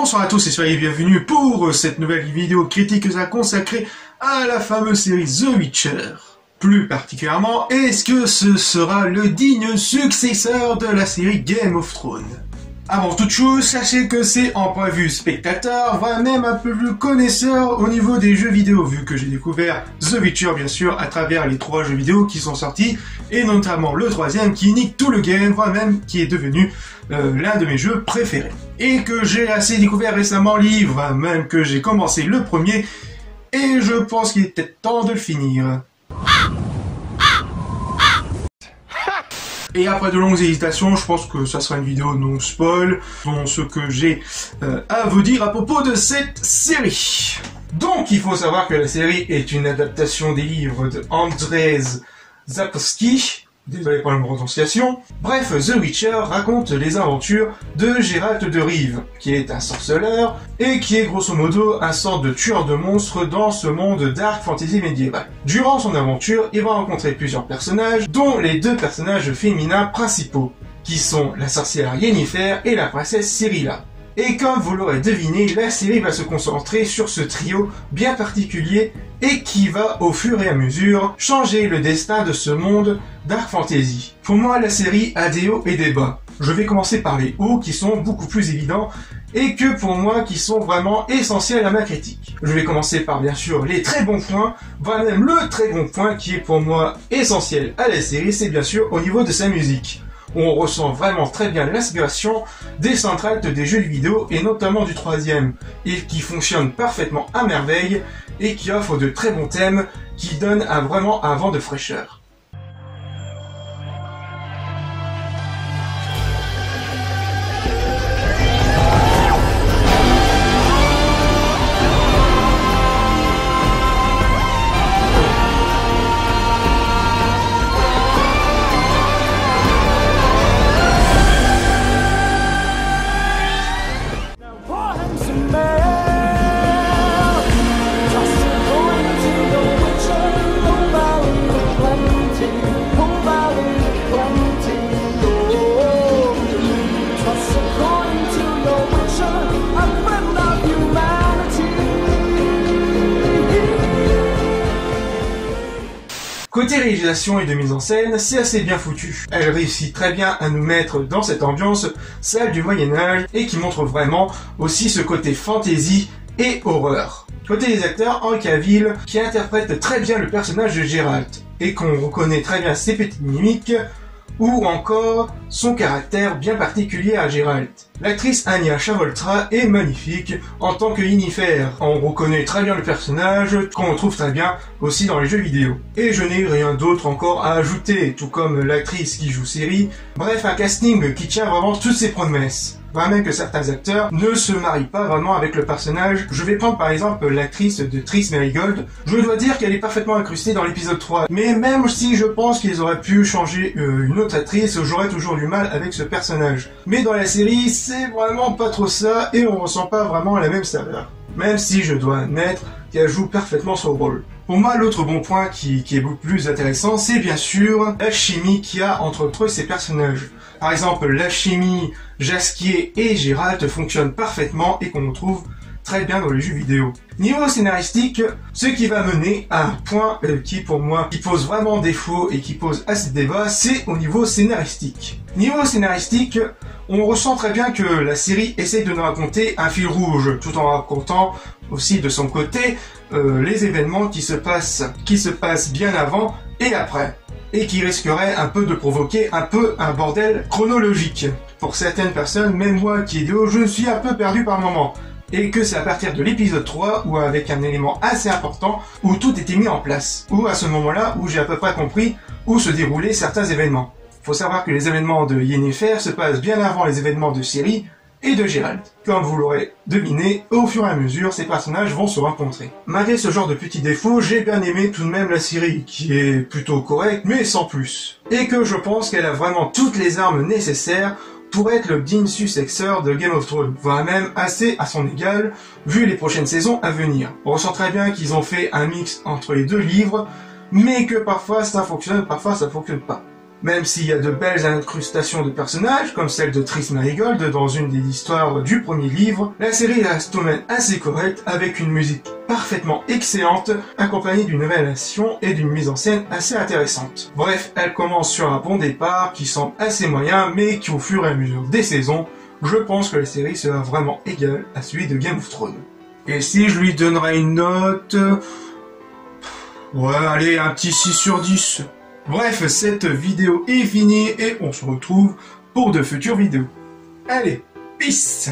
Bonsoir à tous et soyez bienvenus pour cette nouvelle vidéo critique consacrée à la fameuse série The Witcher. Plus particulièrement, est-ce que ce sera le digne successeur de la série Game of Thrones? Avant toute chose, sachez que c'est en point de vue spectateur, voire même un peu plus connaisseur au niveau des jeux vidéo, vu que j'ai découvert The Witcher bien sûr à travers les 3 jeux vidéo qui sont sortis, et notamment le 3e qui nique tout le game, voire même qui est devenu l'un de mes jeux préférés. Et que j'ai assez découvert récemment livre, même que j'ai commencé le premier, et je pense qu'il est peut-être temps de le finir. Et après de longues hésitations, je pense que ça sera une vidéo non spoil, dans ce que j'ai à vous dire à propos de cette série. Donc il faut savoir que la série est une adaptation des livres de Andrzej Sapkowski, désolé pour la prononciation. Bref, The Witcher raconte les aventures de Geralt de Rive, qui est un sorceleur, et qui est grosso modo un sorte de tueur de monstres dans ce monde dark fantasy médiéval. Durant son aventure, il va rencontrer plusieurs personnages, dont les 2 personnages féminins principaux, qui sont la sorcière Yennefer et la princesse Cyrilla. Et comme vous l'aurez deviné, la série va se concentrer sur ce trio bien particulier et qui va, au fur et à mesure, changer le destin de ce monde dark fantasy. Pour moi, la série a des hauts et des bas. Je vais commencer par les hauts qui sont beaucoup plus évidents et que pour moi qui sont vraiment essentiels à ma critique. Je vais commencer par bien sûr les très bons points, voire même le très bon point qui est pour moi essentiel à la série, c'est bien sûr au niveau de sa musique. On ressent vraiment très bien l'inspiration des soundtracks des jeux vidéo et notamment du 3e, et qui fonctionne parfaitement à merveille et qui offre de très bons thèmes qui donnent vraiment un vent de fraîcheur. Côté réalisation et de mise en scène, c'est assez bien foutu. Elle réussit très bien à nous mettre dans cette ambiance salle du Moyen-Âge et qui montre vraiment aussi ce côté fantasy et horreur. Côté des acteurs, Henry Cavill qui interprète très bien le personnage de Geralt et qu'on reconnaît très bien ses petites mimiques ou encore son caractère bien particulier à Geralt. L'actrice Anya Chawoltra est magnifique en tant que Yennefer. On reconnaît très bien le personnage, qu'on retrouve très bien aussi dans les jeux vidéo. Et je n'ai rien d'autre encore à ajouter, tout comme l'actrice qui joue Ciri. Bref, un casting qui tient vraiment toutes ses promesses. Vraiment que certains acteurs ne se marient pas vraiment avec le personnage. Je vais prendre par exemple l'actrice de Triss Merigold. Je dois dire qu'elle est parfaitement incrustée dans l'épisode 3. Mais même si je pense qu'ils auraient pu changer une autre actrice, j'aurais toujours du mal avec ce personnage. Mais dans la série, c'est vraiment pas trop ça et on ressent pas vraiment la même saveur. Même si je dois admettre qu'elle joue parfaitement son rôle. Pour moi, l'autre bon point qui est beaucoup plus intéressant, c'est bien sûr la chimie qu'il y a entre ces personnages. Par exemple, la chimie Jaskier et Geralt fonctionne parfaitement et qu'on retrouve très bien dans les jeux vidéo. Niveau scénaristique, ce qui va mener à un point qui pour moi qui pose vraiment défaut et qui pose assez de débat, c'est au niveau scénaristique. Niveau scénaristique, on ressent très bien que la série essaye de nous raconter un fil rouge, tout en racontant aussi de son côté les événements qui se passent bien avant et après, et qui risqueraient un peu de provoquer un bordel chronologique. Pour certaines personnes, même moi qui ai dit oh, je suis un peu perdu par moment. Et que c'est à partir de l'épisode 3, ou avec un élément assez important, où tout était mis en place. Ou à ce moment-là, où j'ai à peu près compris où se déroulaient certains événements. Faut savoir que les événements de Yennefer se passent bien avant les événements de Ciri et de Geralt. Comme vous l'aurez deviné, au fur et à mesure, ces personnages vont se rencontrer. Malgré ce genre de petits défauts, j'ai bien aimé tout de même la série, qui est plutôt correcte, mais sans plus. Et que je pense qu'elle a vraiment toutes les armes nécessaires pour être le digne successeur de Game of Thrones, voire même assez à son égal, vu les prochaines saisons à venir. On ressent très bien qu'ils ont fait un mix entre les 2 livres, mais que parfois ça fonctionne, parfois ça fonctionne pas. Même s'il y a de belles incrustations de personnages, comme celle de Triss Merigold dans une des histoires du premier livre, la série reste tout de même assez correcte avec une musique parfaitement excellente, accompagnée d'une révélation et d'une mise en scène assez intéressante. Bref, elle commence sur un bon départ qui semble assez moyen, mais qui au fur et à mesure des saisons, je pense que la série sera vraiment égale à celui de Game of Thrones. Et si je lui donnerais une note... ouais, allez, un petit 6 sur 10. Bref, cette vidéo est finie et on se retrouve pour de futures vidéos. Allez, peace!